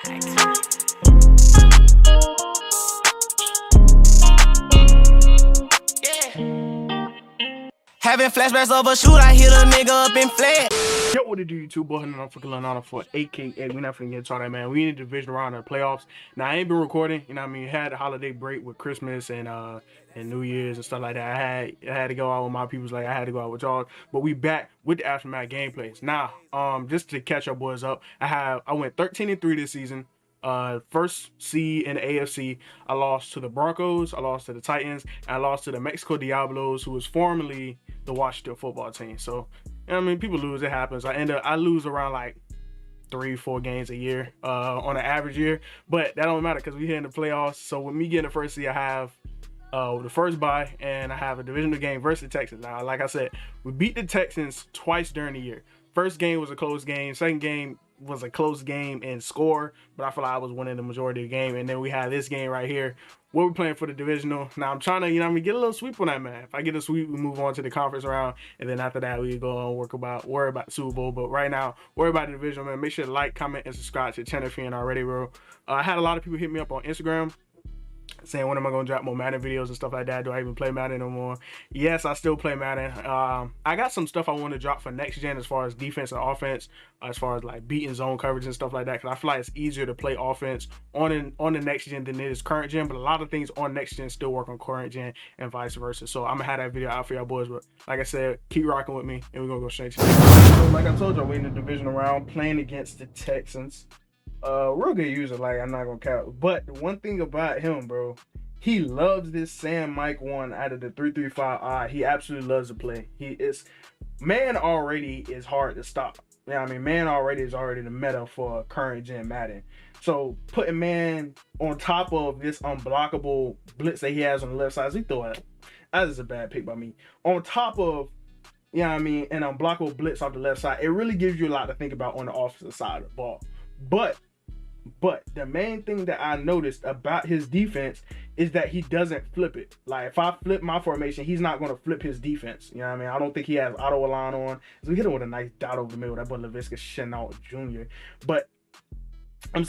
Having flashbacks of a shoot, I hit a nigga up in flat. Yo, what it do, YouTube? Boy, I'm freaking Leonardo for AKA. We not finna get started, man. We need a division round of the playoffs. Now, I ain't been recording, you know what I mean? Had a holiday break with Christmas and New Year's and stuff like that. I had to go out with my peoples, like I had to go out with y'all. But we back with the Aftermath gameplays. Now, just to catch our boys up, I went 13-3 this season. First seed in the AFC. I lost to the Broncos, I lost to the Titans, and I lost to the Mexico Diablos, who was formerly the Washington football team. So, you know what I mean, people lose, it happens. I lose around like 3-4 games a year on an average year, but that don't matter because we here in the playoffs. So with me getting the first seed, I have the first bye, and I have a divisional game versus the Texans. Now, like I said, we beat the Texans twice during the year. First game was a close game. Second game was a close game in score, but I feel like I was winning the majority of the game. And then we had this game right here where we're playing for the divisional. Now I'm trying to, you know what I mean, get a little sweep on that, man. If I get a sweep, we move on to the conference round, and then after that we go and worry about the Super Bowl. But right now, worry about the divisional, man. Make sure to like, comment, and subscribe to the channel if you ain't already, bro. I had a lot of people hit me up on Instagram saying, when am I going to drop more Madden videos and stuff like that? Do I even play Madden no more? Yes, I still play Madden. I got some stuff I want to drop for next gen as far as defense and offense, as far as like beating zone coverage and stuff like that, because I feel like it's easier to play offense on the next gen than it is current gen, but a lot of things on next gen still work on current gen and vice versa. So I'm going to have that video out for y'all boys, but like I said, keep rocking with me, and we're going to go straight to it. So like I told y'all, we're in the divisional round playing against the Texans. Real good user, like I'm not gonna count. But the one thing about him, bro, he loves this Sam Mike 1 out of the 3-3-5 odd. He absolutely loves to play. Man already is hard to stop. You know what I mean? Man already is the meta for current gen Madden. So putting man on top of this unblockable blitz that he has on the left side, he throw it. That is a bad pick by me. On top of, you know what I mean, an unblockable blitz off the left side, it really gives you a lot to think about on the offensive side of the ball. But the main thing that I noticed about his defense is that he doesn't flip it. Like, if I flip my formation, he's not going to flip his defense. You know what I mean? I don't think he has auto align on. So we hit him with a nice dot over the middle. That boy LaVisca Chenault Jr. But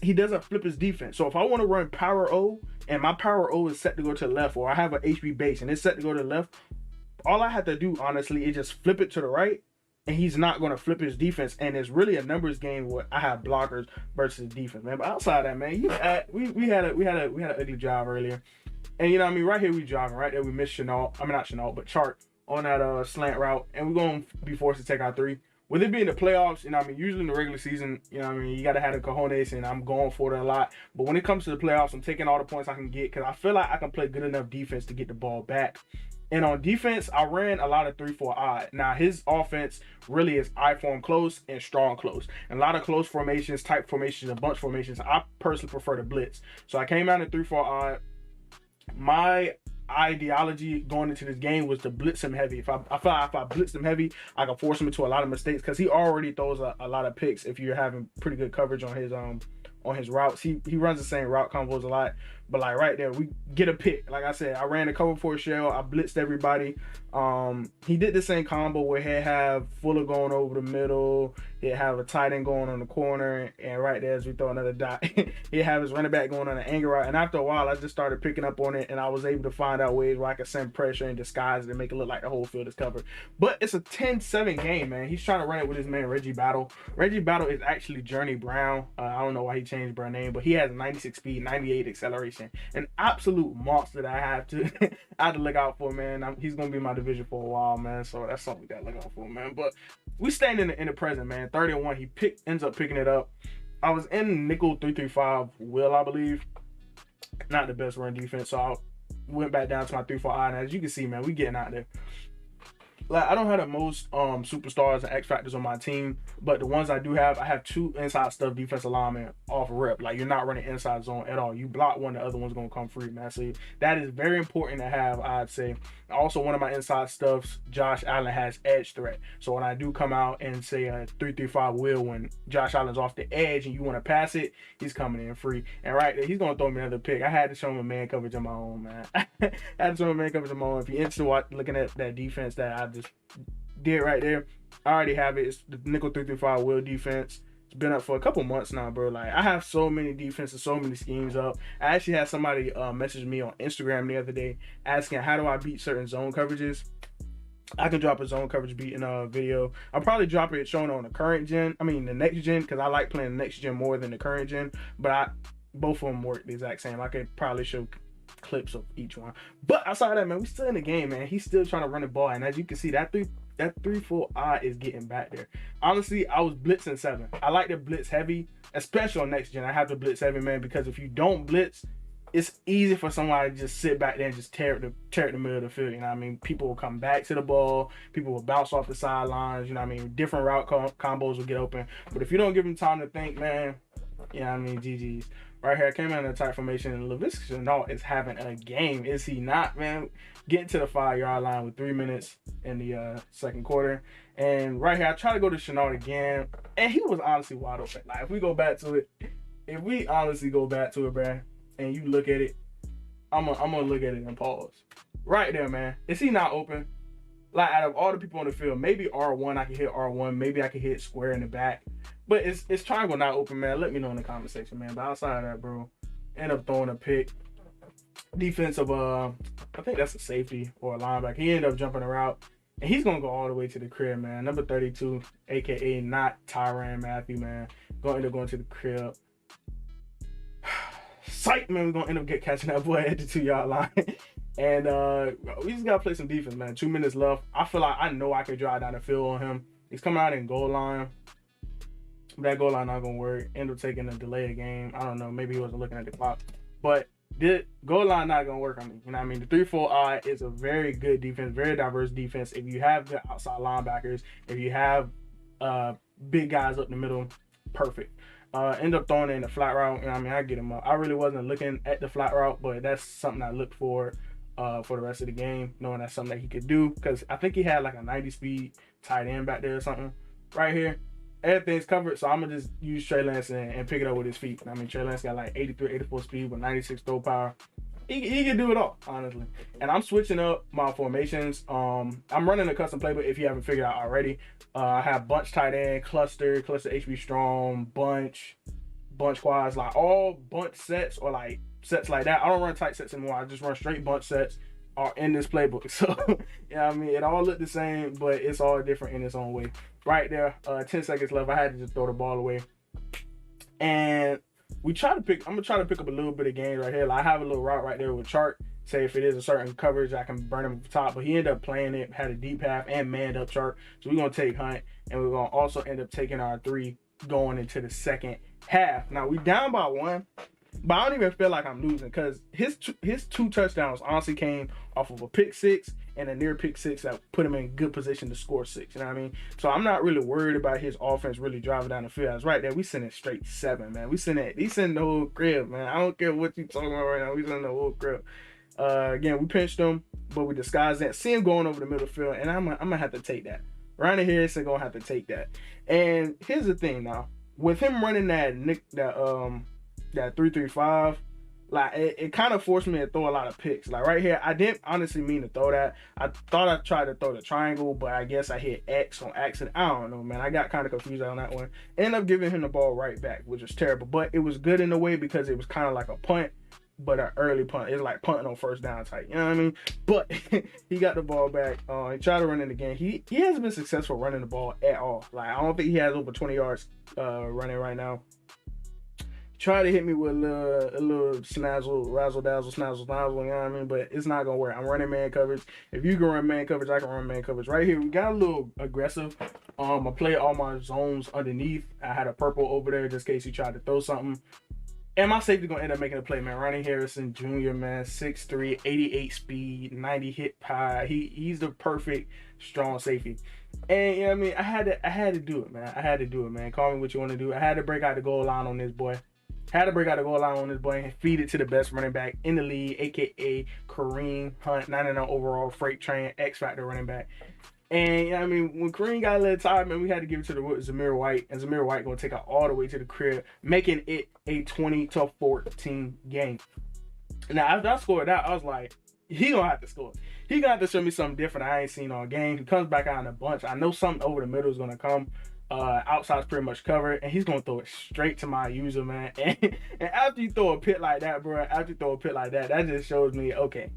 he doesn't flip his defense. So if I want to run power O, and my power O is set to go to the left, or I have an HB base and it's set to go to the left, all I have to do, honestly, is just flip it to the right, and he's not going to flip his defense. And it's really a numbers game where I have blockers versus defense, man. But outside that, man, we had an ugly job earlier, and you know what I mean, right here we jogging, right there we missed Chenault. I mean, not Chenault, but Chart on that slant route, and we're going to be forced to take our 3. With it being the playoffs, you know what I mean, usually in the regular season, you know what I mean, you got to have the cojones, and I'm going for it a lot. But when it comes to the playoffs, I'm taking all the points I can get, because I feel like I can play good enough defense to get the ball back. And on defense, I ran a lot of 3-4 odd. Now, his offense really is I form close and strong close. And a lot of close formations, type formations, and bunch formations. I personally prefer the blitz. So I came out in 3-4 odd. My ideology going into this game was to blitz him heavy. If I feel like if I blitz him heavy, I can force him into a lot of mistakes, because he already throws a lot of picks if you're having pretty good coverage on his routes. He runs the same route combos a lot, but like right there, we get a pick. Like I said, I ran a cover 4 shell. I blitzed everybody. He did the same combo where he'd have Fuller going over the middle. He'd have a tight end going on the corner, and right there as we throw another dot, he'd have his running back going on an angle route. And after a while, I just started picking up on it, and I was able to find out ways where I could send pressure and disguise it and make it look like the whole field is covered. But it's a 10-7 game, man. He's trying to run it with his man Reggie Battle. Reggie Battle is actually Journey Brown. I don't know why he changed Brown name, but he has 96 speed, 98 acceleration, an absolute monster that I have to look out for, man. He's gonna be in my division for a while, man. So that's something we gotta look out for, man. But we stand in the present, man. 30-1. He ends up picking it up. I was in nickel 3-3-5 Will, I believe. Not the best run defense, so I went back down to my 3-4 odd. And as you can see, man, we getting out there. Like, I don't have the most superstars and X factors on my team, but the ones I do have, I have 2 inside stuff defensive linemen off rip. Like, you're not running inside zone at all. You block one, the other one's gonna come free, man. So that is very important to have, I'd say. Also, one of my inside stuffs, Josh Allen, has edge threat. So when I do come out and say a 3-3-5 Will, when Josh Allen's off the edge and you want to pass it, he's coming in free. And right there, he's gonna throw me another pick. I had to show him a man coverage on my own, man. I had to show him a man coverage on my own. If you're interested in looking at that defense that I just did right there, I already have it. It's the nickel 3-3-5 Will defense. It's been up for a couple months now, bro. Like, I have so many defenses, so many schemes up. I actually had somebody message me on Instagram the other day asking how do I beat certain zone coverages. I can drop a zone coverage beat in a video. I'll probably drop it showing on the current gen. I mean the next gen, because I like playing the next gen more than the current gen. But both of them work the exact same. I could probably show clips of each one. But outside of that, man, we still in the game, man. He's still trying to run the ball, and as you can see, that 3-4 eye is getting back there. Honestly, I was blitzing 7. I like to blitz heavy, especially on next gen. I have to blitz heavy, man, because if you don't blitz, it's easy for somebody to just sit back there and just tear it the middle of the field. You know what I mean? People will come back to the ball. People will bounce off the sidelines. You know what I mean? Different route combos will get open. But if you don't give them time to think, man, you know what I mean? GG's. Right here, I came in a tight formation, and DIVISIONAL is having a game. Is he not, man? Getting to the 5-yard line with 3 minutes in the second quarter. And right here, I try to go to Chanel again, and he was honestly wide open. Like, if we honestly go back to it, bruh, and you look at it, I'm gonna look at it and pause. Right there, man. Is he not open? Like, out of all the people on the field, maybe R1, I can hit R1. Maybe I can hit square in the back. But it's triangle not open, man. Let me know in the comment section, man. But outside of that, bro, end up throwing a pick. Defensive, I think that's a safety or a linebacker. He ended up jumping a route. And he's going to go all the way to the crib, man. Number 32, a.k.a. not Tyrann Mathieu, man. Going to end up going to the crib. Psych, man, we're going to end up catching that boy at the 2-yard line. And we just got to play some defense, man. 2 minutes left. I feel like I know I can drive down the field on him. He's coming out in goal line. That goal line not going to work. End up taking a delay of game. I don't know. Maybe he wasn't looking at the clock. But the goal line not going to work on me. You know what I mean? The 3-4 eye is a very good defense, very diverse defense. If you have the outside linebackers, if you have big guys up the middle, perfect. End up throwing it in the flat route. You know what I mean? I get him up. I really wasn't looking at the flat route, but that's something I looked for the rest of the game, knowing that's something that he could do. Because I think he had like a 90-speed tight end back there or something. Right here, everything's covered, so I'm going to just use Trey Lance and pick it up with his feet. I mean, Trey Lance got like 83, 84 speed with 96 throw power. He can do it all, honestly. And I'm switching up my formations. I'm running a custom playbook if you haven't figured out already. I have bunch tight end, cluster HB strong, bunch quads, like all bunch sets or like sets like that. I don't run tight sets anymore. I just run straight bunch sets are in this playbook. So, yeah, I mean, it all look the same, but it's all different in its own way. Right there, 10 seconds left. I had to just throw the ball away. And I'm gonna try to pick up a little bit of gains right here. Like, I have a little route right there with Chart. Say if it is a certain coverage, I can burn him at the top. But he ended up playing it, had a deep half and manned up Chart. So we're gonna take Hunt, and we're gonna also end up taking our 3 going into the second half. Now we down by 1, but I don't even feel like I'm losing because his 2 touchdowns honestly came off of a pick 6 and a near pick 6 that put him in good position to score 6. You know what I mean? So I'm not really worried about his offense really driving down the field. I was right there. We sending straight 7, man. He sending the whole crib, man. I don't care what you talking about right now. We sending the whole crib. Again, we pinched him, but we disguised that. See him going over the middle field, and I'm gonna have to take that. Ronnie Harrison gonna have to take that. And here's the thing now, with him running that 3-3-5, like it kind of forced me to throw a lot of picks. Like right here, I didn't honestly mean to throw that. I thought I tried to throw the triangle, but I guess I hit X on accident. I don't know, man. I got kind of confused on that one. Ended up giving him the ball right back, which was terrible. But it was good in a way because it was kind of like a punt, but an early punt. It's like punting on first down type. You know what I mean? But he got the ball back. He tried to run it again. He hasn't been successful running the ball at all. Like, I don't think he has over 20 yards running right now. Try to hit me with a little snazzle, razzle dazzle, snazzle, snazzle, you know what I mean? But it's not gonna work. I'm running man coverage. If you can run man coverage, I can run man coverage. Right here, we got a little aggressive. I play all my zones underneath. I had a purple over there just in case he tried to throw something. And my safety gonna end up making a play, man. Ronnie Harrison Jr., man, 6'3", 88 speed, 90 hit pie. He's the perfect strong safety. And you know what I mean? I had to do it, man. I had to do it, man. Call me what you want to do. I had to break out the goal line on this boy. And feed it to the best running back in the league, a.k.a. Kareem Hunt, 99 overall, freight train, X Factor running back. And, you know what I mean, when Kareem got a little tired, man, we had to give it to the Zamir White. And Zamir White going to take it all the way to the crib, making it a 20-14 game. Now, after I scored that, I was like, he going to have to score. He going to have to show me something different I ain't seen all game. He comes back out in a bunch. I know something over the middle is going to come. Outside's pretty much covered, and he's gonna throw it straight to my user, man. And after you throw a pit like that, bro, that just shows me, okay,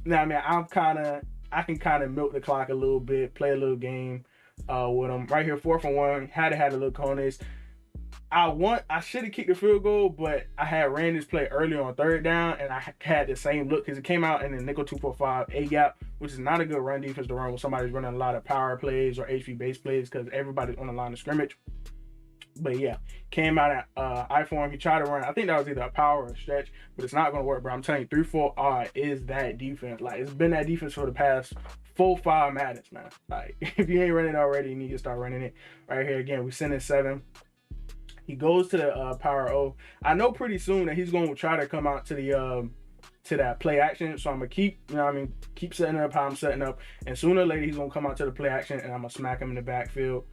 now, man, I can kind of milk the clock a little bit, play a little game with him. Right here, 4th and 1, had a little cones. I should have kicked the field goal, but I had ran this play earlier on 3rd down, and I had the same look because it came out in the nickel 2-4-5 A gap, which is not a good run defense to run when somebody's running a lot of power plays or HV base plays because everybody's on the line of scrimmage. But yeah, came out at I form. He tried to run. I think that was either a power or a stretch, but it's not going to work, bro. I'm telling you, 3-4 odd is that defense. Like, it's been that defense for the past 4-5 Maddens, man. Like, if you ain't running it already, you need to start running it. Right here, again, we send in 7. He goes to the power O. I know pretty soon that he's going to try to come out to the to that play action. So I'm going to keep, you know what I mean, keep setting up how I'm setting up. And sooner or later, he's going to come out to the play action, and I'm going to smack him in the backfield.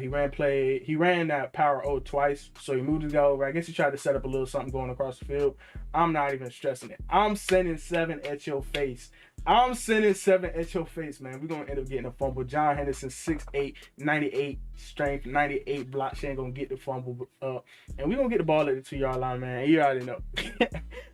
He ran that power O twice, so he moved his guy over. I guess he tried to set up a little something going across the field. I'm not even stressing it. I'm sending 7 at your face. I'm sending 7 at your face, man. We're going to end up getting a fumble. John Henderson, 6'8", 98 strength, 98 block. She ain't going to get the fumble up. And we're going to get the ball at the 2-yard line, man. You already know.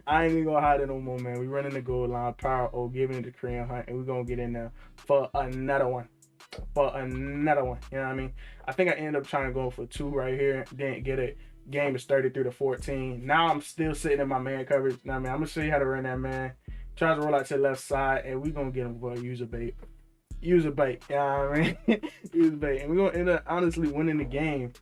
I ain't even going to hide it no more, man. We running the goal line, power O, giving it to Kareem Hunt, and we're going to get in there for another one. You know what I mean? I think I ended up trying to go for 2 right here. Didn't get it. Game is 33-14. Now I'm still sitting in my man coverage. Now, man, I'm going to show you how to run that, man. Tries to roll out to the left side, and we're going to get him for a user bait. User bait. You know what I mean? User bait. And we're going to end up honestly winning the game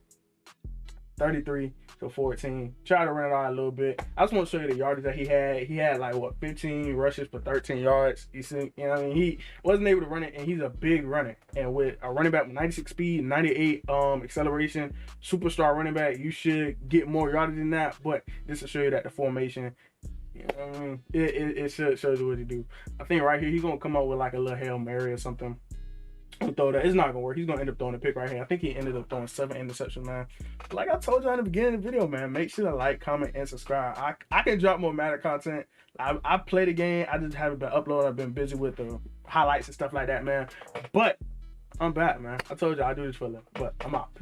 33-14. Try to run it out a little bit. I just want to show you the yardage that he had. He had like, what, 15 rushes for 13 yards. You see, you know what I mean? He wasn't able to run it, and he's a big runner. And with a running back with 96 speed, 98 acceleration, superstar running back, you should get more yardage than that. But just to show you that the formation, you know what I mean? It shows you what to do. I think right here, he's going to come up with like a little Hail Mary or something. Throw that. It's not gonna work. He's gonna end up throwing a pick right here. I think he ended up throwing 7 interceptions, man. Like I told you in the beginning of the video, man, make sure to like, comment, and subscribe. I can drop more Madden content. I play the game. I just haven't been uploading. I've been busy with the highlights and stuff like that, man. But I'm back, man. I told you I do this for a living. But I'm out. Peace.